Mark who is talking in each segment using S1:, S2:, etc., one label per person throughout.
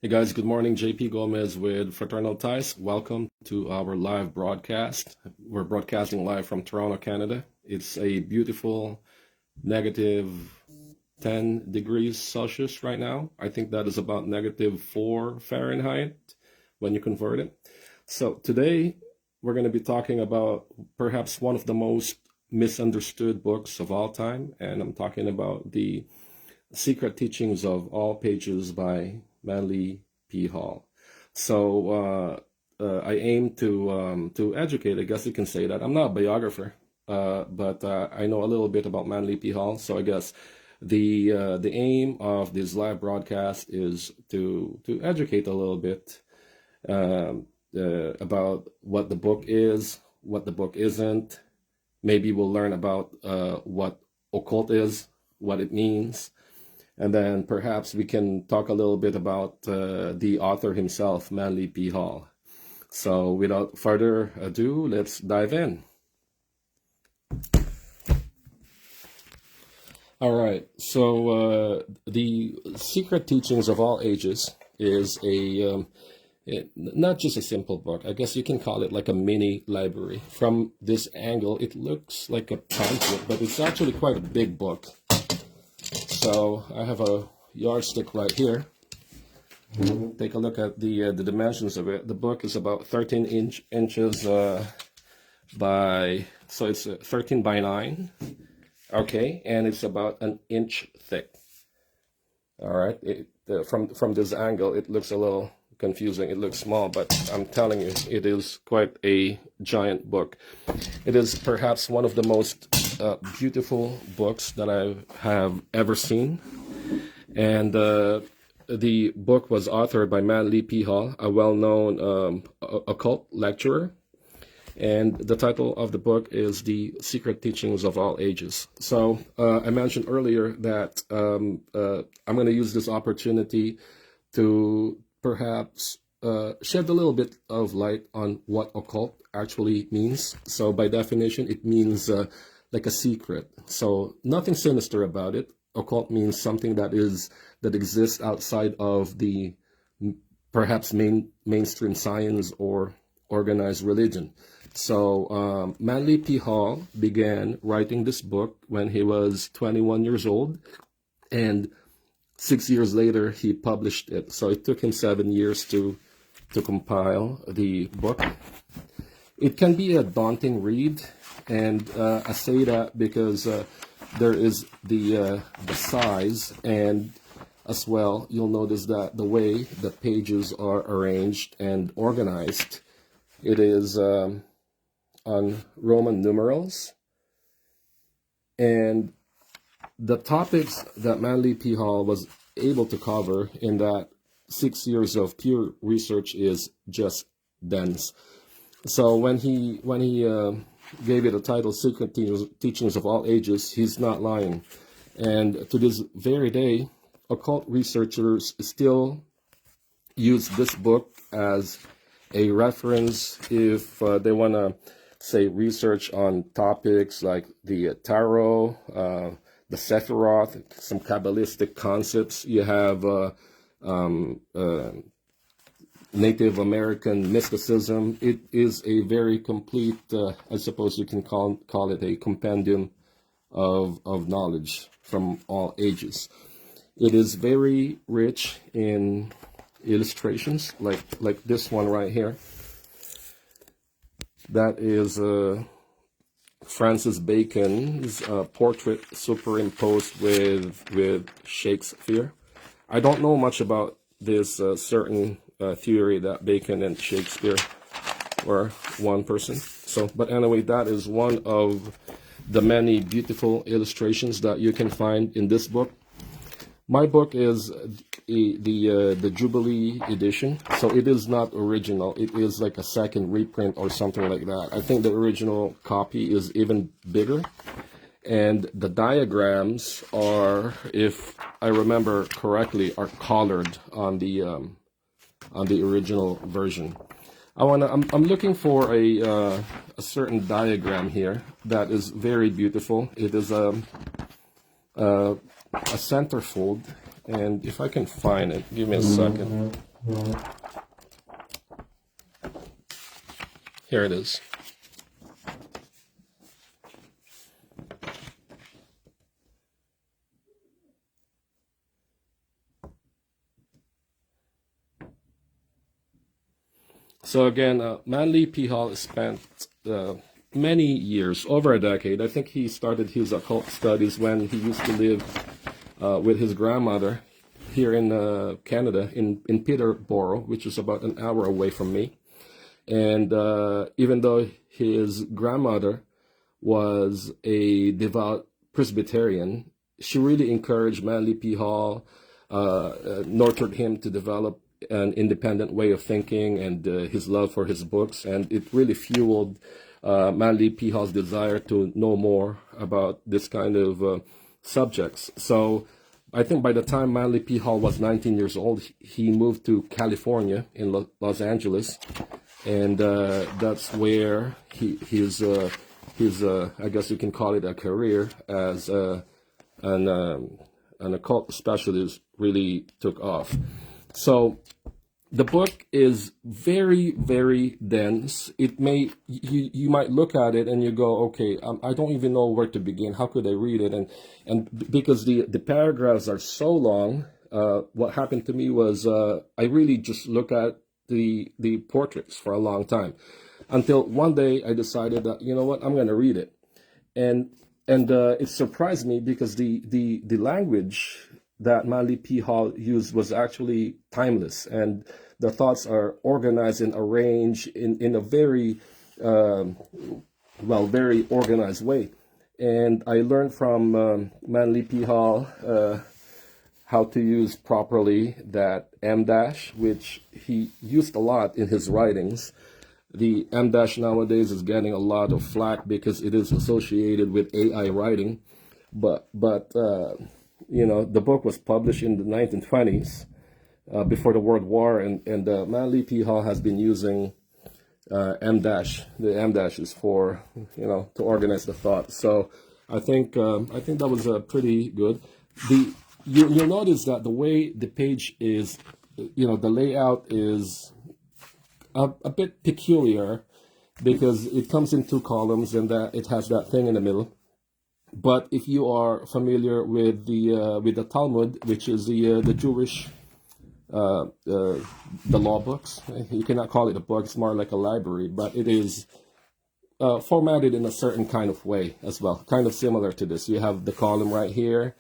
S1: Hey guys, good morning. JP Gomez with Fraternal Ties. Welcome to our live broadcast. We're broadcasting live from Toronto, Canada. It's a beautiful negative 10 degrees Celsius right now. I think that is about negative 4 Fahrenheit when you convert it. So today we're going to be talking about perhaps one of the most misunderstood books of all time, and I'm talking about the Secret Teachings of All Ages by Manly P. Hall. So I aim to educate. I guess you can say that. I'm not a biographer, but I know a little bit about Manly P. Hall. So I guess the aim of this live broadcast is to educate a little bit about what the book is, what the book isn't. Maybe we'll learn about what occult is, what it means. And then perhaps we can talk a little bit about the author himself, Manly P. Hall. So without further ado, let's dive in. All right. So the Secret Teachings of All Ages is not just a simple book. I guess you can call it like a mini library. From this angle, it looks like a pamphlet, but it's actually quite a big book. So I have a yardstick right here. Take a look at the dimensions of it. The book is about 13 inches by, so it's 13 by 9. Okay, and it's about an inch thick. All right, from this angle, it looks a little confusing. It looks small, but I'm telling you, it is quite a giant book. It is perhaps one of the most beautiful books that I have ever seen. And the book was authored by Manly P. Hall, a well-known occult lecturer. And the title of the book is The Secret Teachings of All Ages. So I mentioned earlier that I'm going to use this opportunity to perhaps shed a little bit of light on what occult actually means. So by definition, it means like a secret. So nothing sinister about it. Occult means something that exists outside of the perhaps mainstream science or organized religion. So Manly P. Hall began writing this book when he was 21 years old, and 6 years later he published it. So it took him 7 years to compile the book. It can be a daunting read, and I say that because there is the size, and as well you'll notice that the way the pages are arranged and organized, it is on Roman numerals, and the topics that Manly P. Hall was able to cover in that 6 years of pure research is just dense. So when he gave it a title, Secret Teachings of All Ages, he's not lying. And to this very day, occult researchers still use this book as a reference if they want to, say, research on topics like the tarot, the Sephiroth, some Kabbalistic concepts. You have Native American mysticism. It is a very complete, I suppose you can call it a compendium of knowledge from all ages. It is very rich in illustrations, like this one right here. That is Francis Bacon's portrait superimposed with Shakespeare. I don't know much about this certain theory that Bacon and Shakespeare were one person. So, but anyway, that is one of the many beautiful illustrations that you can find in this book. My book is the Jubilee edition, so it is not original. It is like a second reprint or something like that. I think the original copy is even bigger, and the diagrams are, if I remember correctly, are colored on the original version. I'm looking for a certain diagram here that is very beautiful. It is a centerfold, and if I can find it, give me a second. Here it is. So again, Manly P. Hall spent many years, over a decade. I think he started his occult studies when he used to live with his grandmother here in Canada, in Peterborough, which is about an hour away from me. And even though his grandmother was a devout Presbyterian, she really encouraged Manly P. Hall, nurtured him to develop an independent way of thinking and his love for his books. And it really fueled Manly P. Hall's desire to know more about this kind of subjects. So I think by the time Manly P. Hall was 19 years old, he moved to California in Los Angeles. And that's where his I guess you can call it a career as an occult specialist really took off. So the book is very, very dense. It may you might look at it and you go, okay, I don't even know where to begin. How could I read it? And because the paragraphs are so long, what happened to me was I really just look at the portraits for a long time, until one day I decided that, you know what, I'm going to read it, and it surprised me because the language that Manly P. Hall used was actually timeless, and the thoughts are organized and arranged in a very very organized way. And I learned from Manly P. Hall how to use properly that M dash, which he used a lot in his writings. The M dash nowadays is getting a lot of flack because it is associated with AI writing, but the book was published in the 1920s, before the World War, and Manly P. Hall has been using M dash. The M dash is for to organize the thought. So I think that was pretty good. You'll notice that the way the page is, the layout is a bit peculiar because it comes in two columns and that it has that thing in the middle. But if you are familiar with the Talmud, which is the Jewish the law books, you cannot call it a book; it's more like a library, but it is formatted in a certain kind of way as well, kind of similar to this. You have the column right here,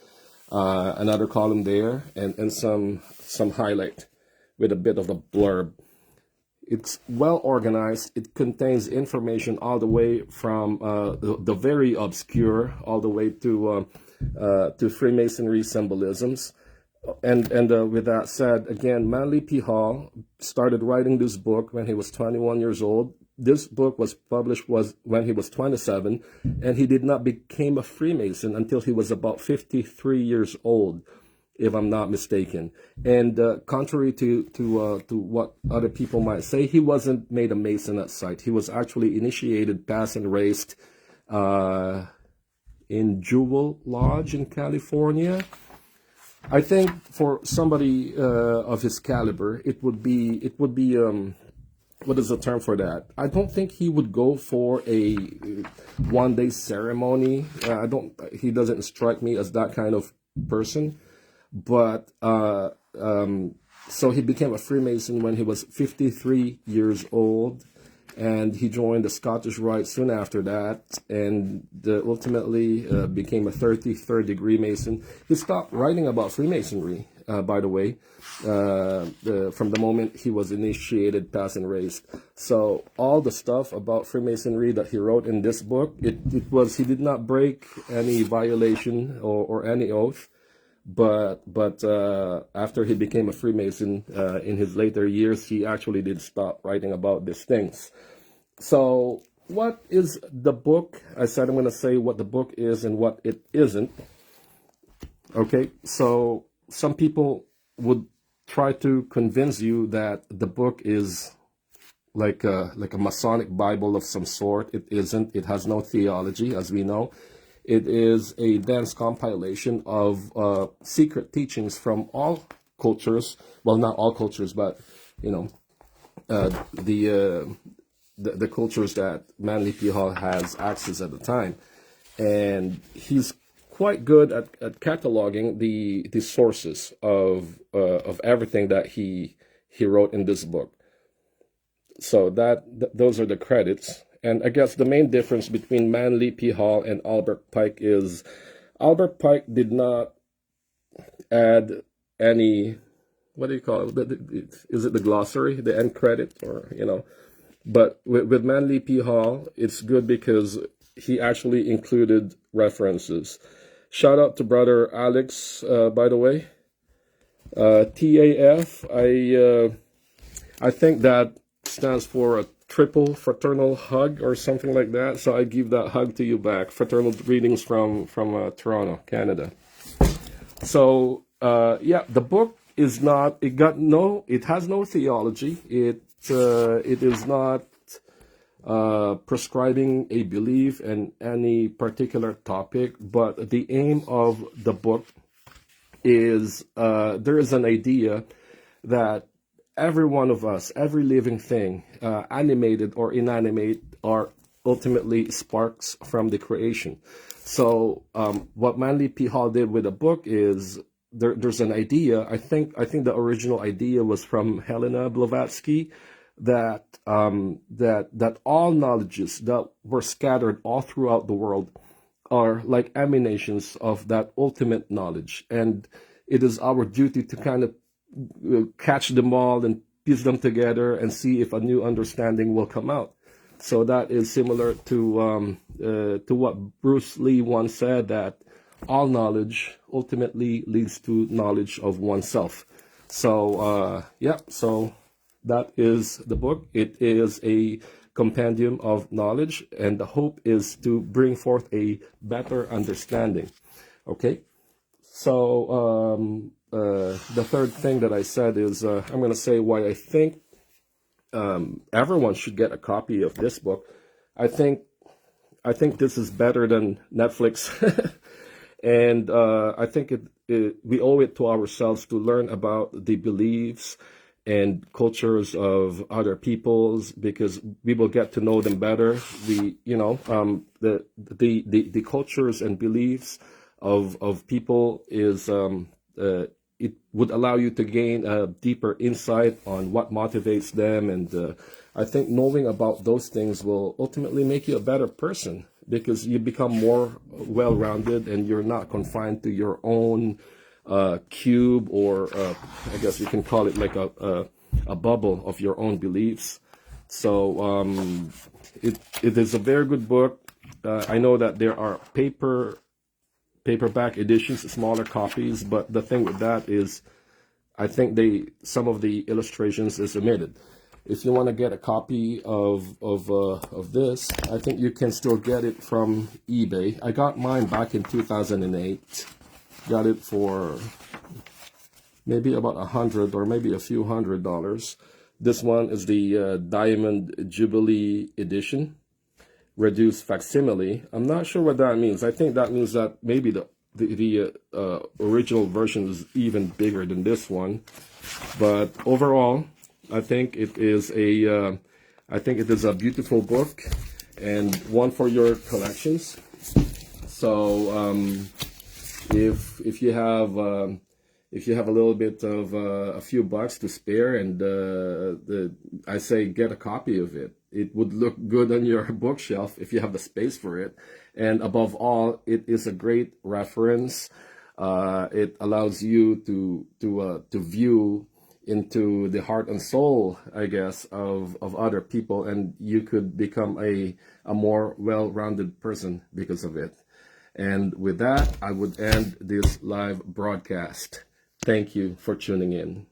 S1: another column there, and some highlight with a bit of a blurb. It's well organized. It contains information all the way from the very obscure all the way to Freemasonry symbolisms. And with that said, again, Manly P. Hall started writing this book when he was 21 years old. This book was published when he was 27, and he did not become a Freemason until he was about 53 years old, if I'm not mistaken. And contrary to what other people might say, he wasn't made a Mason at sight. He was actually initiated, passed, and raised in Jewel Lodge in California. I think for somebody of his caliber, it would be what is the term for that? I don't think he would go for a one-day ceremony. He doesn't strike me as that kind of person. But so he became a Freemason when he was 53 years old, and he joined the Scottish Rite soon after that, and ultimately became a 33rd degree Mason. He stopped writing about Freemasonry, by the way, from the moment he was initiated, passed, and raised. So all the stuff about Freemasonry that he wrote in this book, he did not break any violation or any oath. But after he became a Freemason in his later years, he actually did stop writing about these things. So what is the book? I said I'm going to say what the book is and what it isn't. Okay, so some people would try to convince you that the book is like a Masonic Bible of some sort. It isn't. It has no theology, as we know. It is a dense compilation of secret teachings from all cultures. Well, not all cultures, but you know, uh, the cultures that Manly P. Hall has access at the time, and he's quite good at cataloging the sources of everything that he wrote in this book. So those are the credits. And I guess the main difference between Manly P. Hall and Albert Pike is Albert Pike did not add any, what do you call it? Is it the glossary, the end credit, or you know? But with Manly P. Hall, it's good because he actually included references. Shout out to brother Alex, by the way. TAF, I think that stands for a triple fraternal hug or something like that. So I give that hug to you back. Fraternal greetings from Toronto, Canada. So yeah, the book is not. It has no theology. It is not prescribing a belief in any particular topic, but the aim of the book is there is an idea that every one of us, every living thing, animated or inanimate, are ultimately sparks from the creation. So what Manly P. Hall did with the book is there's an idea. I think the original idea was from Helena Blavatsky that that all knowledges that were scattered all throughout the world are like emanations of that ultimate knowledge, and it is our duty to kind of catch them all and piece them together and see if a new understanding will come out. So that is similar to what Bruce Lee once said, that all knowledge ultimately leads to knowledge of oneself. So yeah, so that is the book. It is a compendium of knowledge, and the hope is to bring forth a better understanding. Okay, so the third thing that I said is I'm going to say why I think everyone should get a copy of this book. I think this is better than Netflix, and I think we owe it to ourselves to learn about the beliefs and cultures of other peoples, because we will get to know them better. The cultures and beliefs of people is it would allow you to gain a deeper insight on what motivates them, and I think knowing about those things will ultimately make you a better person, because you become more well-rounded and you're not confined to your own cube, or I guess you can call it like a bubble of your own beliefs. So it is a very good book. I know that there are paperback editions, smaller copies, but the thing with that is I think some of the illustrations is omitted. If you want to get a copy of this, I think you can still get it from eBay. I got mine back in 2008. Got it for maybe about $100 or maybe a few $100s. This one is the Diamond Jubilee edition, reduced facsimile. I'm not sure what that means. I think that means that maybe the original version is even bigger than this one. But overall, I think it is a beautiful book and one for your collections. So if you have a little bit of a few bucks to spare, and I say get a copy of it. It would look good on your bookshelf if you have the space for it. And above all, it is a great reference. It allows you to view into the heart and soul, I guess, of other people, and you could become a more well-rounded person because of it. And with that, I would end this live broadcast. Thank you for tuning in.